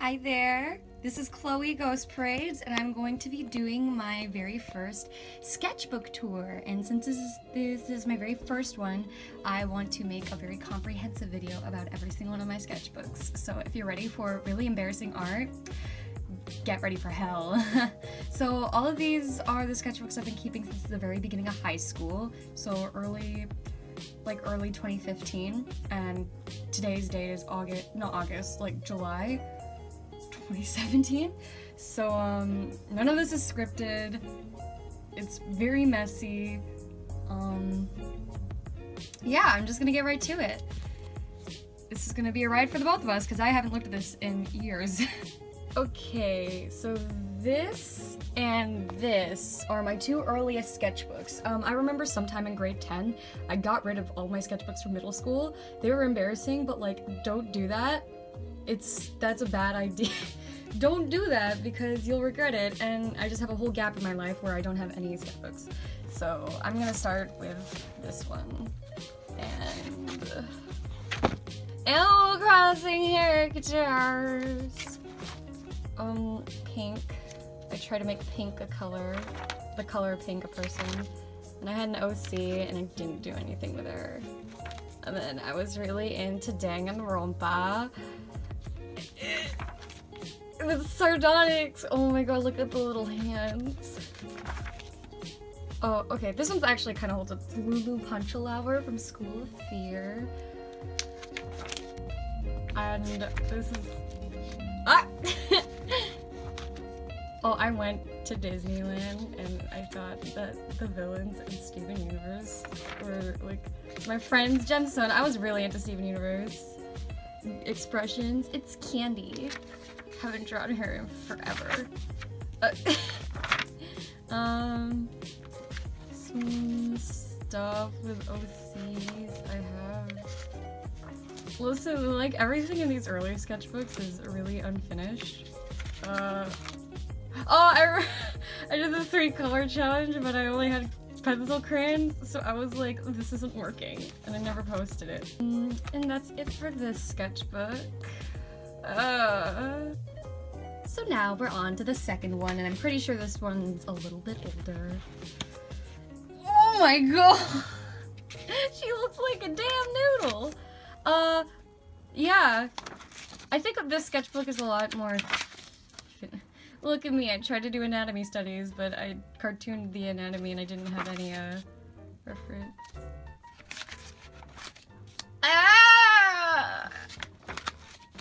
Hi there, this is Chloe Ghost Parades, and I'm going to be doing my very first sketchbook tour. And since this is my very first one, I want to make a very comprehensive video about every single one of my sketchbooks. So if you're ready for really embarrassing art, get ready for hell. So all of these are the sketchbooks I've been keeping since the very beginning of high school, so early 2015, and today's date is July 2017. So none of this is scripted. It's very messy. Yeah, I'm just gonna get right to it. This is gonna be a ride for the both of us because I haven't looked at this in years. Okay, so this and this are my two earliest sketchbooks. I remember sometime in grade 10, I got rid of all my sketchbooks from middle school. They were embarrassing, but like, don't do that. That's a bad idea. Don't do that because you'll regret it, and I just have a whole gap in my life where I don't have any sketchbooks. So I'm gonna start with this one. And Animal Crossing caricatures. Pink. I try to make pink a color, the color pink a person. And I had an OC and I didn't do anything with her. And then I was really into Danganronpa. With sardonyx! Oh my god, look at the little hands. Oh, okay, this one's actually kind of holds up. Lulu Punchalower from School of Fear. And this is... Ah! Oh, I went to Disneyland and I thought that the villains in Steven Universe were like my friend's gemstone. I was really into Steven Universe. Expressions. It's Candy. Haven't drawn her in forever. Some stuff with OCs I have. Listen, like everything in these early sketchbooks is really unfinished. I did the 3-color challenge, but I only had pencil crayons, so I was like, this isn't working, and I never posted it. And that's it for this sketchbook. So now we're on to the second one, and I'm pretty sure this one's a little bit older. Oh my god! She looks like a damn noodle! Yeah. I think this sketchbook is a lot more... Look at me, I tried to do anatomy studies, but I cartooned the anatomy and I didn't have any, reference. Ah!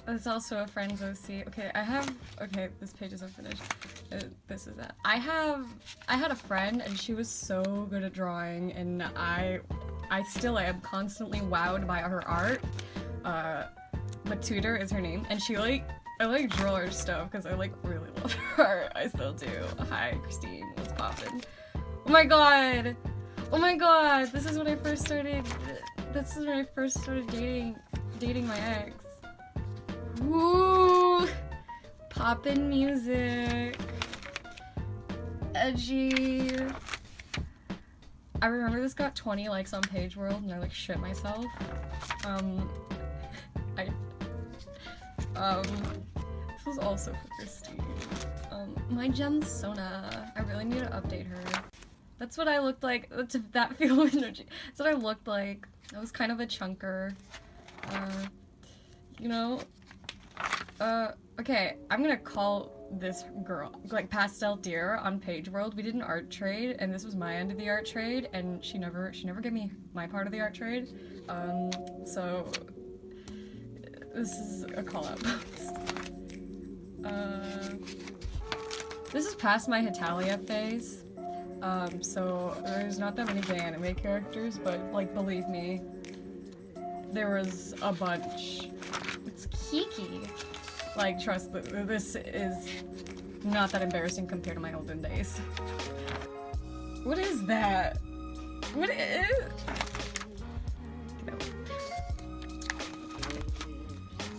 That's also a friend's OC. Okay, this page is unfinished. This is that. I had a friend and she was so good at drawing, and I still am constantly wowed by her art. Matuder is her name, and I like draw her stuff because I like really love her art. I still do. Hi, Christine. What's poppin'? Oh my god! Oh my god! This is when I first started. This is when I first started dating my ex. Woo! Poppin' music. Edgy. I remember this got 20 likes on Page World, and I like shit myself. This was also for Christine. My gem Sona. I really need to update her. That's what I looked like. That feel of energy. That's what I looked like. I was kind of a chunker. You know. Okay, I'm gonna call this girl, like Pastel Deer on Page World. We did an art trade, and this was my end of the art trade, and she never gave me my part of the art trade. So this is a call-out box. This is past my Hetalia phase, so there's not that many gay anime characters, but, like, believe me, there was a bunch. It's Kiki. Like, trust, this is not that embarrassing compared to my olden days. What is that? What is...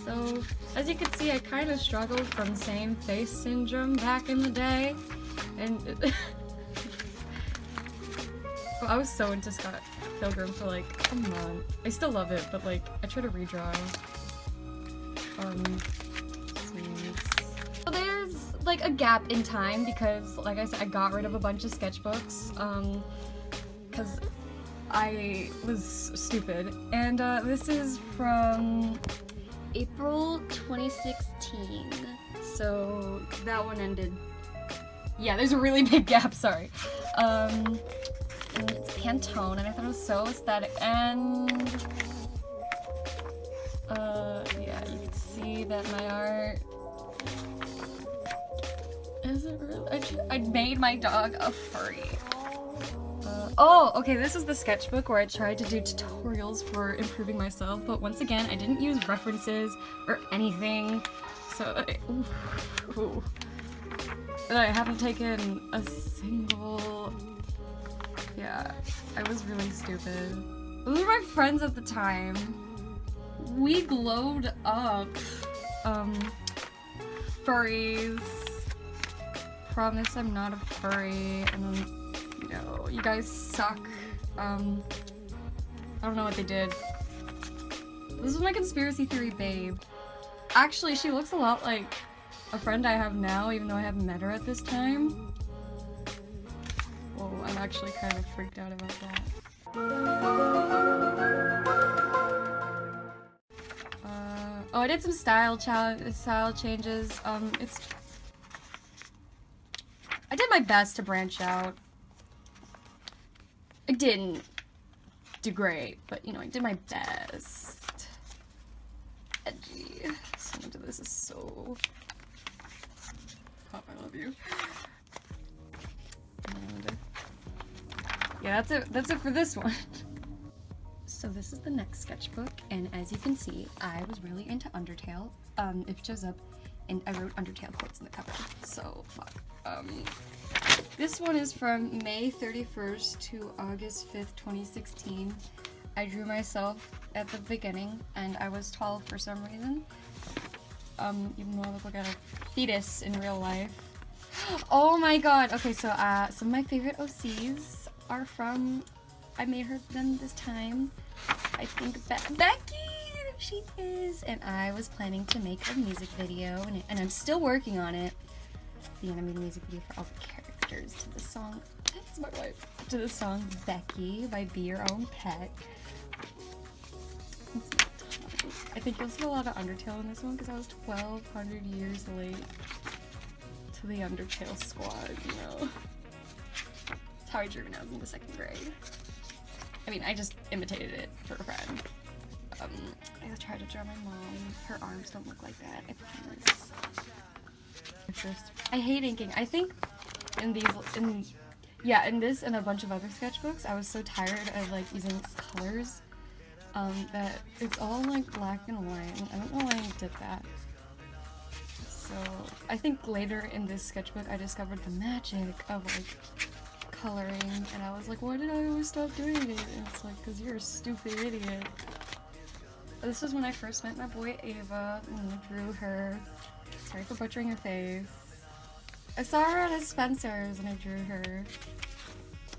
So, as you can see, I kind of struggled from same face syndrome back in the day, and well, I was so into Scott Pilgrim for like a month. I still love it, but like, I try to redraw. Scenes. like a gap in time because, like I said, I got rid of a bunch of sketchbooks because I was stupid. And this is from April 2016. So that one ended. Yeah, there's a really big gap, sorry. And it's Pantone, and I thought it was so aesthetic. And yeah, you can see that my art isn't really. I made my dog a furry. Oh, okay, this is the sketchbook where I tried to do tutorials for improving myself, but once again, I didn't use references or anything, so I haven't taken a single. Yeah, I was really stupid. Those were my friends at the time. We glowed up. Furries. Promise I'm not a furry. And then, you know, you guys suck. I don't know what they did. This is my conspiracy theory babe. Actually, she looks a lot like a friend I have now, even though I haven't met her at this time. Whoa, I'm actually kind of freaked out about that. Oh, I did some style changes. I did my best to branch out. I didn't do great, but you know, I did my best. Edgy. Some of this is so. Pop, I love you. And yeah, that's it for this one. So this is the next sketchbook, and as you can see, I was really into Undertale. It shows up, and I wrote Undertale quotes in the cover, so fuck. This one is from May 31st to August 5th, 2016. I drew myself at the beginning, and I was tall for some reason. Even though I look like a fetus in real life. Oh my god! Okay, so some of my favorite OCs are from. I made them this time. I think Becky, there she is, and I was planning to make a music video, and I'm still working on it. The animated music video for all the characters to the song. That's my wife. To the song Becky by Be Your Own Pet. I think you'll see a lot of Undertale in this one because I was 1,200 years late to the Undertale squad, you know. That's how I drew when I was in the 2nd grade. I mean, I just imitated it for a friend. I tried to draw my mom. Her arms don't look like that, I promise. I hate inking. I think in this and a bunch of other sketchbooks, I was so tired of like using colors that it's all like black and white. I don't know why I did that. So I think later in this sketchbook, I discovered the magic of like coloring, and I was like, why did I always stop doing it? And it's like, because you're a stupid idiot. This was when I first met my boy Ava, and I drew her. Sorry for butchering her face. I saw her at a Spencer's and I drew her.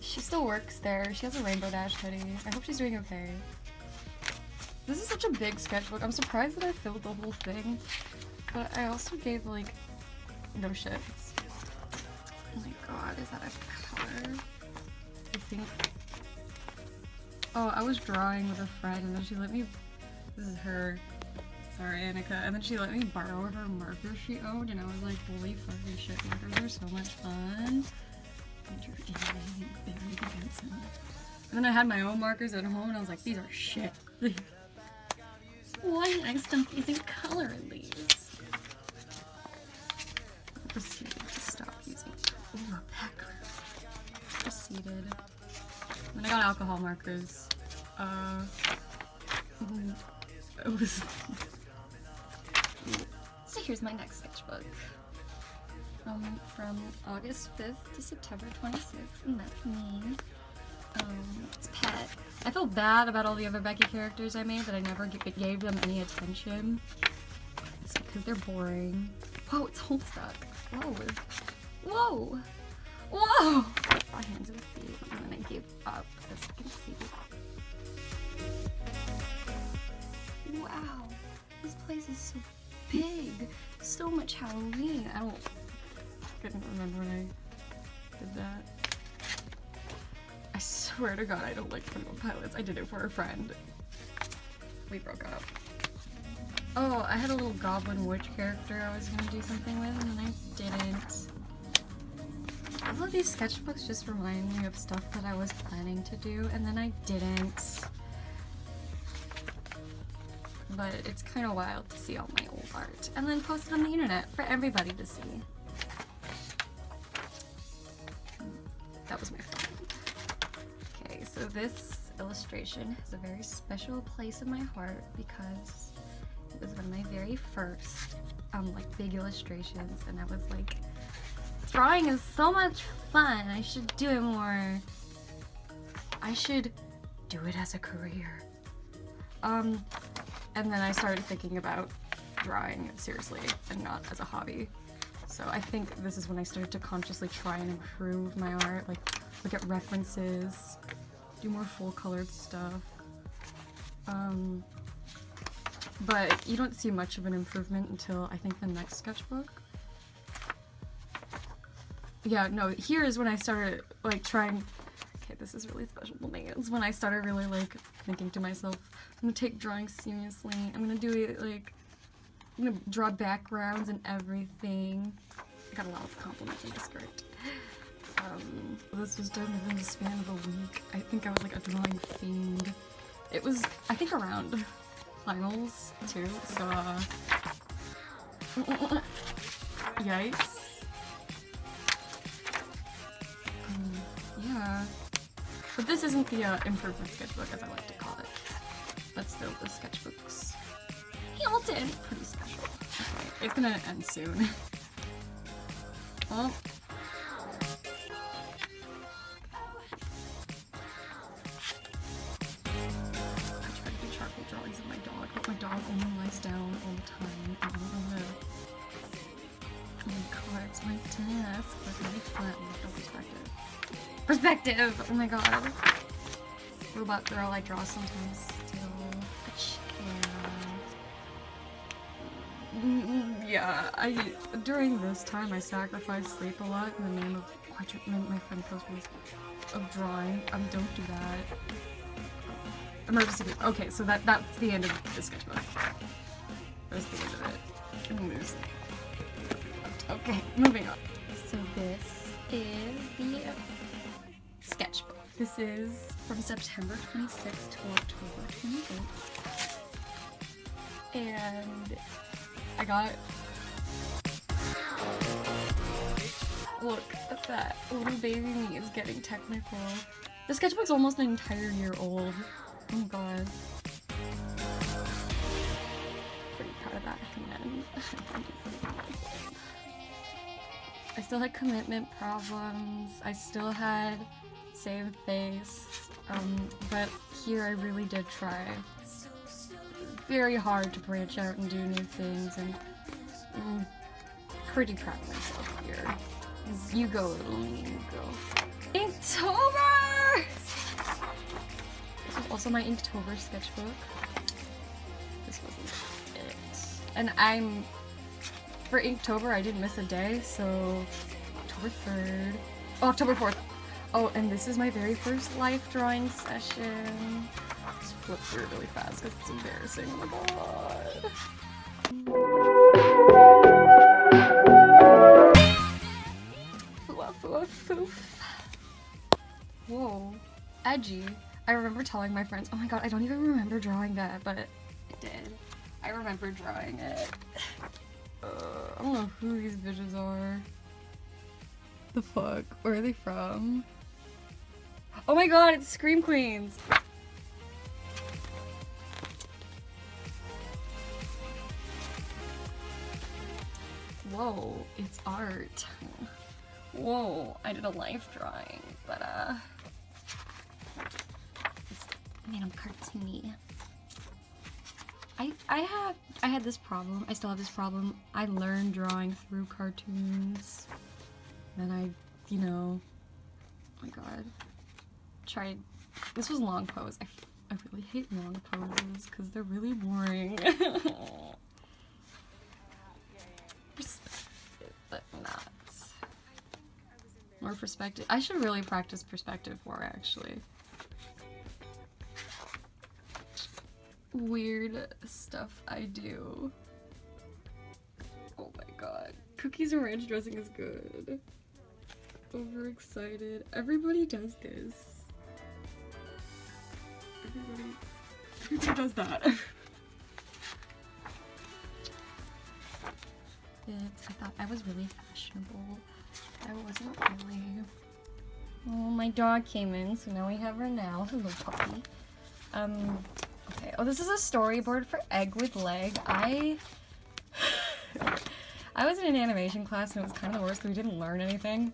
She still works there. She has a Rainbow Dash hoodie. I hope she's doing okay. This is such a big sketchbook. I'm surprised that I filled the whole thing. But I also gave like no shits. Oh my god, is that a color? I think. Oh, I was drawing with a friend and then she let me. This is her. Sorry, Annika. And then she let me borrow her markers she owned, and I was like, holy fucking shit, markers are so much fun. And then I had my own markers at home, and I was like, these are shit. Why did I stop using color in these? I proceeded to stop using packer. Proceeded. Then I got alcohol markers. It was. So here's my next sketchbook. From August 5th to September 26th, and that's me. It's Pet. I feel bad about all the other Becky characters I made that I never gave them any attention. It's because they're boring. Whoa, it's hold stuck. Whoa. Whoa! Whoa! My hands and feet, and then I gave up, as you can see. Wow, this place is so big. So much Halloween. I don't couldn't remember when I did that. I swear to God, I don't like 21 Pilots. I did it for a friend. We broke up. Oh, I had a little goblin witch character I was gonna do something with, and then I didn't. All of these sketchbooks just remind me of stuff that I was planning to do, and then I didn't. But it's kind of wild to see all my old art, and then post it on the internet for everybody to see. That was my friend. Okay, so this illustration has a very special place in my heart because it was one of my very first like big illustrations, and I was like, drawing is so much fun, I should do it more. I should do it as a career. And then I started thinking about drawing seriously and not as a hobby. So I think this is when I started to consciously try and improve my art, like look at references, do more full-colored stuff. But you don't see much of an improvement until I think the next sketchbook. Yeah, no, here is when I started like trying, okay, this is really special to me. It's when I started really like thinking to myself, I'm gonna take drawing seriously. I'm gonna do it like, I'm gonna draw backgrounds and everything. I got a lot of compliments in this script. This was done within the span of a week. I think I was like a drawing fiend. It was, I think, around finals too, so yikes. Yeah. But this isn't the improvement sketchbook, as I like to call it. But still, the sketchbooks. Hamilton! Pretty special. Okay, it's gonna end soon. Well. I try to do charcoal drawings of my dog, but my dog only lies down all the time. I don't know. Oh my god, it's my desk. That's really fun. No perspective. Perspective! Oh my god. Robot girl, I draw sometimes still. Yeah, during this time I sacrificed sleep a lot in the name of, my friend posted this, of drawing. Don't do that. Emergency. Okay, so that's the end of the sketchbook. That's the end of it. Okay, moving on. So this is the sketchbook. This is from September 26th to October 28th. And I got... Look at that. Little baby me is getting technical. The sketchbook's almost an entire year old. Oh my god. Pretty proud of that at the end. I still had commitment problems. I still had save face. But here I really did try very hard to branch out and do new things, and I'm pretty proud of myself here. You go, little me, you go. Inktober! This was also my Inktober sketchbook. This wasn't it. And for Inktober, I didn't miss a day, so October 3rd. Oh, October 4th. Oh, and this is my very first life drawing session. Just flip through really fast because it's embarrassing. Oh my god. Whoa. Edgy. I remember telling my friends, oh my god, I don't even remember drawing that, but I did. I remember drawing it. I don't know who these bitches are. The fuck? Where are they from? Oh my god, it's Scream Queens! Whoa, it's art. Whoa, I did a life drawing, but man, I'm cartoony. I had this problem. I still have this problem. I learned drawing through cartoons. Then I, you know, oh my god, tried. This was long pose. I really hate long poses because they're really boring. But not. Or perspective. I should really practice perspective more, actually. Weird stuff I do. Oh my god. Cookies and ranch dressing is good. Overexcited. Everybody does this. Everybody does that. I thought I was really fashionable. I wasn't really. Oh, my dog came in, so now we have her now. Hello, puppy. Okay. Oh, this is a storyboard for Egg with Leg. I was in an animation class and it was kind of the worst because we didn't learn anything.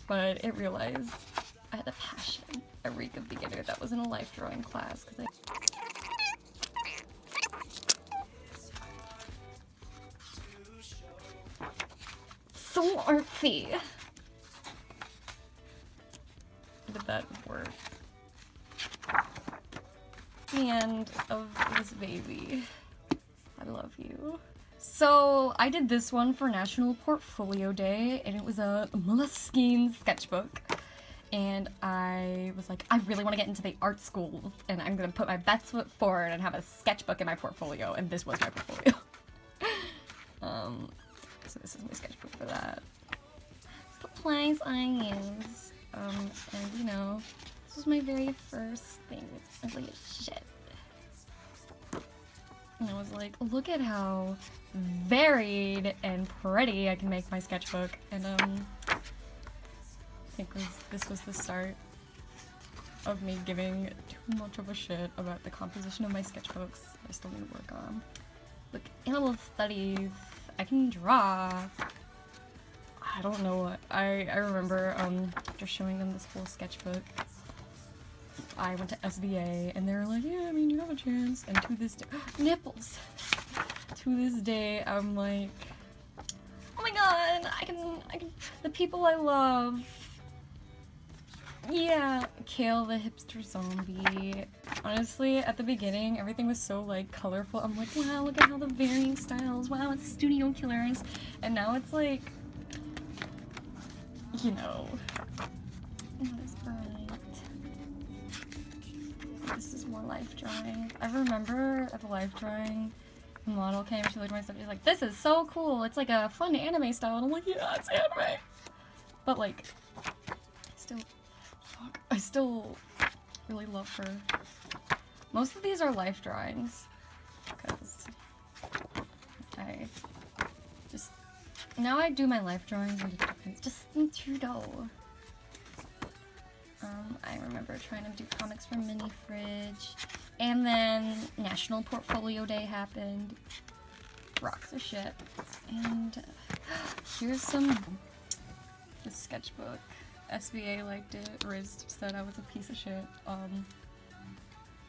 But it realized I had a passion. A reek of beginner that was in a life drawing class because so artsy. Did that work? The end of this baby. I love you. So I did this one for National Portfolio Day, and it was a Moleskine sketchbook. And I was like, I really want to get into the art school, and I'm gonna put my best foot forward and have a sketchbook in my portfolio, and this was my portfolio. So this is my sketchbook for that. Supplies I use. And you know, this was my very first thing. It's ugly as shit. And I was like, look at how varied and pretty I can make my sketchbook. And I think this was the start of me giving too much of a shit about the composition of my sketchbooks I still need to work on. Look, animal studies. I can draw. I don't know what. I remember just showing them this whole sketchbook. I went to SVA and they were like, yeah, I mean, you have a chance. And to this day, nipples. To this day, I'm like, oh my god, I can, the people I love. Yeah, Kale the hipster zombie. Honestly, at the beginning, everything was so like colorful. I'm like, wow, look at all the varying styles. Wow, it's Studio Killers. And now it's like, you know, not as bright. This is more life drawing. I remember at the life drawing, the model came, she looked at my stuff, she's like, this is so cool. It's like a fun anime style. And I'm like, yeah, it's anime. But like, I still really love her. Most of these are life drawings because now I do my life drawings and just in Trudeau. I remember trying to do comics for Mini Fridge, and then National Portfolio Day happened. Rocks of shit. And here's this sketchbook. SVA liked it. Riz said I was a piece of shit.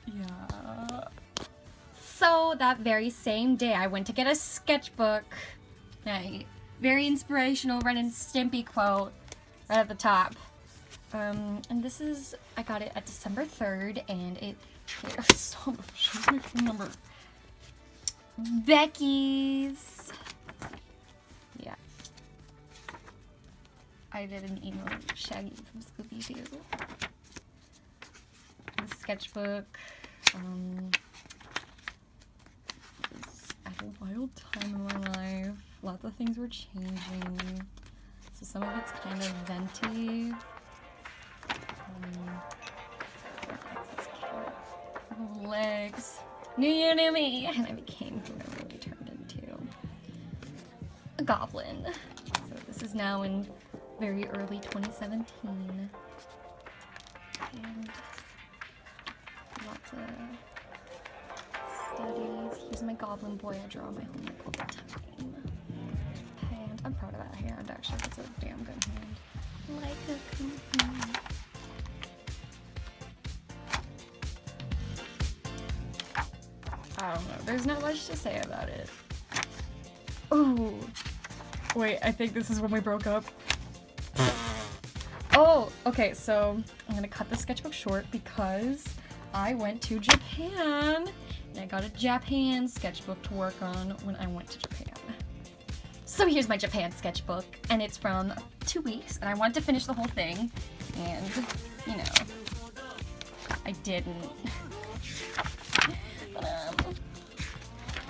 Yeah. So that very same day, I went to get a sketchbook. Very inspirational Ren and Stimpy quote right at the top. And this is, I got it at December 3rd, and it shows my phone number. Becky's. Yeah. I did an emo Shaggy from Scooby-Doo. The sketchbook. At a wild time in my life. Lots of things were changing. So some of it's kind of venti. Legs. New year, new me! And I became who I really turned into. A goblin. So this is now in very early 2017. And lots of studies. Here's my goblin boy. I draw my homework all the time. And I'm proud of that hand, actually. That's a damn good hand. Like a cuckoo. I don't know. There's not much to say about it. Oh. Wait, I think this is when we broke up. Oh, okay, so I'm gonna cut the sketchbook short because I went to Japan and I got a Japan sketchbook to work on when I went to Japan. So here's my Japan sketchbook, and it's from 2 weeks, and I wanted to finish the whole thing, and, you know, I didn't. But,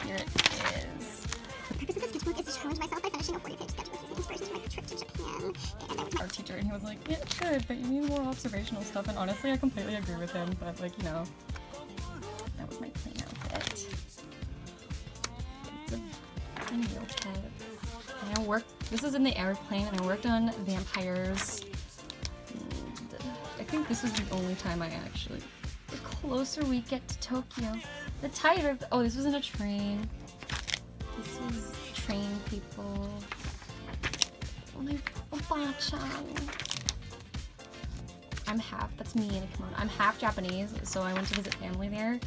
here it is. The purpose of the sketchbook is to challenge myself by finishing a 40-page sketchbook using inspiration from my trip to Japan. And I was Our teacher, and he was like, yeah, it's good, but you need more observational stuff, and honestly, I completely agree with him, but, like, you know, that was my plain outfit. It's a Neopet. And I worked, this is in the airplane, and I worked on vampires. And I think this was the only time I actually, the closer we get to Tokyo, the tighter, oh, this was in a train. This is train people. I'm half, that's me in a kimono. I'm half Japanese, so I went to visit family there.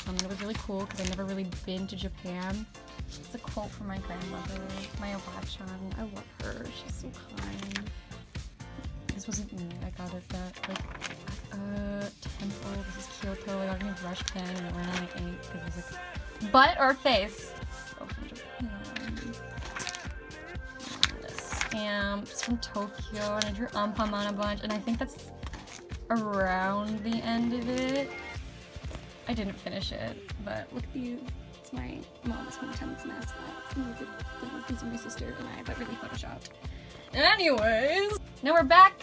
And it was really cool because I've never really been to Japan. It's a quote from my grandmother, my Obachan. I love her, she's so kind. This wasn't me, I got it at like temple. This is Kyoto. I got a new brush pen and it ran out of ink because it was like butt or face. Oh, from Japan. Stamps from Tokyo, and I drew Ampam on a bunch, and I think that's around the end of it. I didn't finish it, but look at these. It's my mom's hometown's mascot. These are my sister and I, but really photoshopped. Anyways, now we're back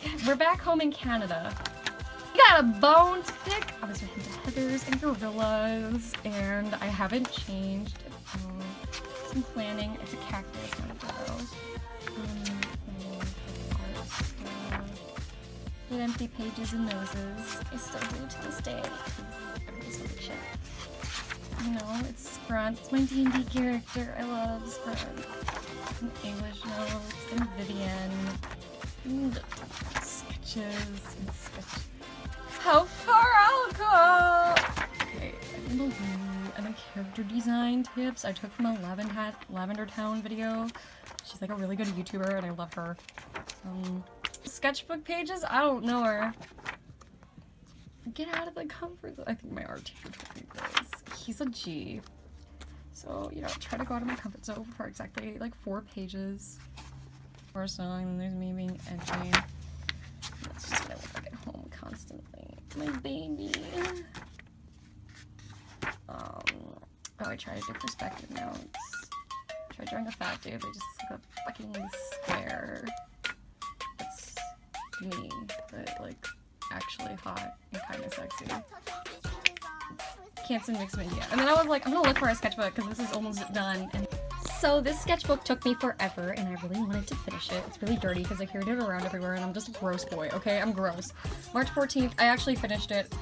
home in Canada. We got a bone to pick. I was into heathers and gorillas, and I haven't changed at all. Some planning. It's a cactus, not a willow. With empty pages and noses. I still do to this day. This was a shit. You know, it's Scrunt. It's my D&D character. I love Scrunt. And English notes and Vivian. And sketches and sketch. How far I'll go! Okay, and then character design tips I took from a Lavender Town video. She's like a really good YouTuber and I love her. Sketchbook pages? I don't know her. Get out of the comfort zone. I think my art teacher told me this. He's a G. So, you know, try to go out of my comfort zone for exactly like 4 pages. Or so, and there's me being edgy. That's just what I look like at home constantly. My baby. Oh, I tried to do perspective notes. Tried drawing a fat dude, they just look a fucking square. That's me, but like actually hot and kind of sexy. Canson mixed media. And then I was like, I'm gonna look for a sketchbook because this is almost done. And so this sketchbook took me forever and I really wanted to finish it. It's really dirty because I carried it around everywhere and I'm just a gross boy, okay? I'm gross. March 14th, I actually finished it.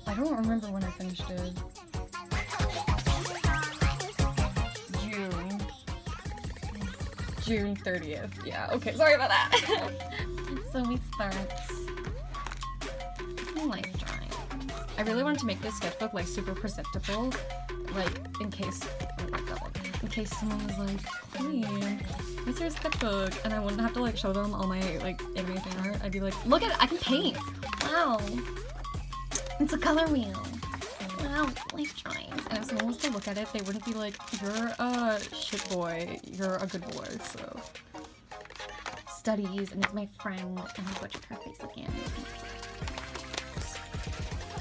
I don't remember when I finished it. June 30th. Yeah, okay, sorry about that. So we start some life drawing. I really wanted to make this sketchbook like super presentable, like in case, oh my god, in case someone was like, hey, what's your sketchbook? And I wouldn't have to like show them all my like anime fan art. I'd be like, look at it, I can paint. Wow, it's a color wheel. Wow, life drawings. And if someone was to look at it, they wouldn't be like, you're a shit boy, you're a good boy, so. Studies, and it's my friend, and I butchered her face again.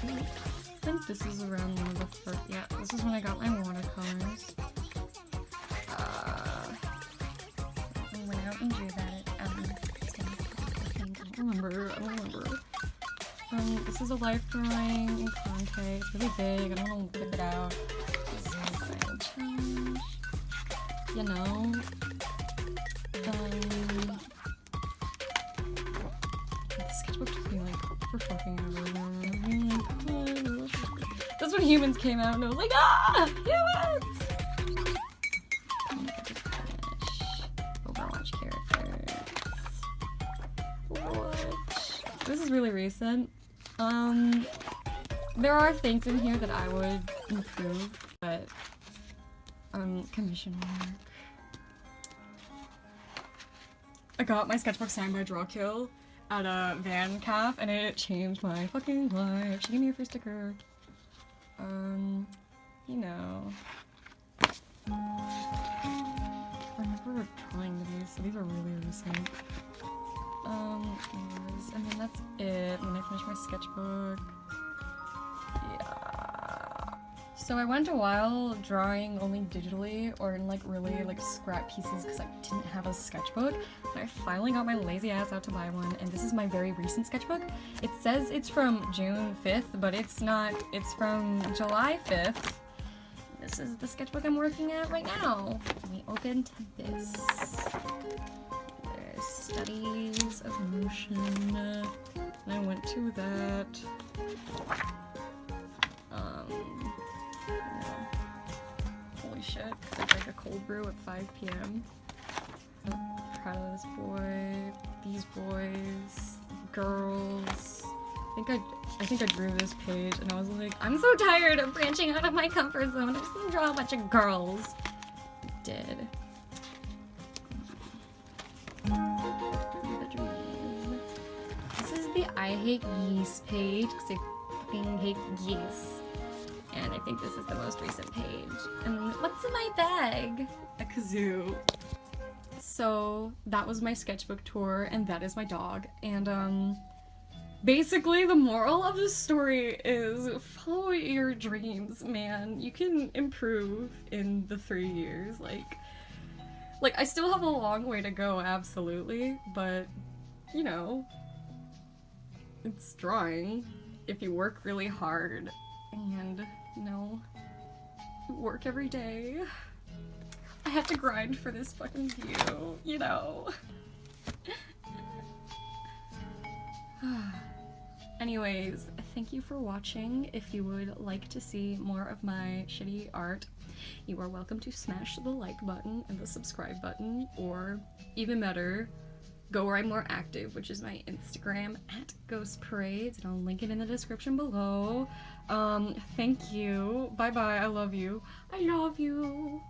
I think this is around one of the first, yeah, this is when I got my watercolors. I went out and drew that at, I don't remember. This is a life drawing in Conte. It's really big. I don't want to whip it out. This is my challenge. You know. The sketchbook took me like for fucking ever. That's when Humans came out, and I was like, ah, Humans! Overwatch characters. Overwatch. This is really recent. There are things in here that I would improve, but, commission work. I got my sketchbook signed by Drawkill at a Van Calf, and it changed my fucking life. She gave me a free sticker. You know. were trying to be, so these are really recent. And then that's it. And then I finished my sketchbook. Yeah. So I went a while drawing only digitally or in like really like scrap pieces because I didn't have a sketchbook. And I finally got my lazy ass out to buy one, and this is my very recent sketchbook. It says it's from June 5th, but it's not. It's from July 5th. This is the sketchbook I'm working at right now. Let me open to this. There's Studies of Motion. And I went to that. Yeah. Holy shit, because I drank a cold brew at 5 p.m. I'm proud of this boy, these boys, girls. I think I drew this page and I was like, I'm so tired of branching out of my comfort zone. I'm just gonna draw a bunch of girls. I did. This is the I hate geese page because I fucking hate geese. And I think this is the most recent page. And what's in my bag? A kazoo. So that was my sketchbook tour, and that is my dog. And basically the moral of the story is follow your dreams, man. You can improve in the 3 years. Like I still have a long way to go, absolutely, but you know, it's drawing if you work really hard and, you know, work every day. I have to grind for this fucking view, you know. Anyways, thank you for watching. If you would like to see more of my shitty art, you are welcome to smash the like button and the subscribe button, or even better, go where I'm more active, which is my Instagram at Ghost Parades, and I'll link it in the description below. Thank you. Bye bye. I love you. I love you.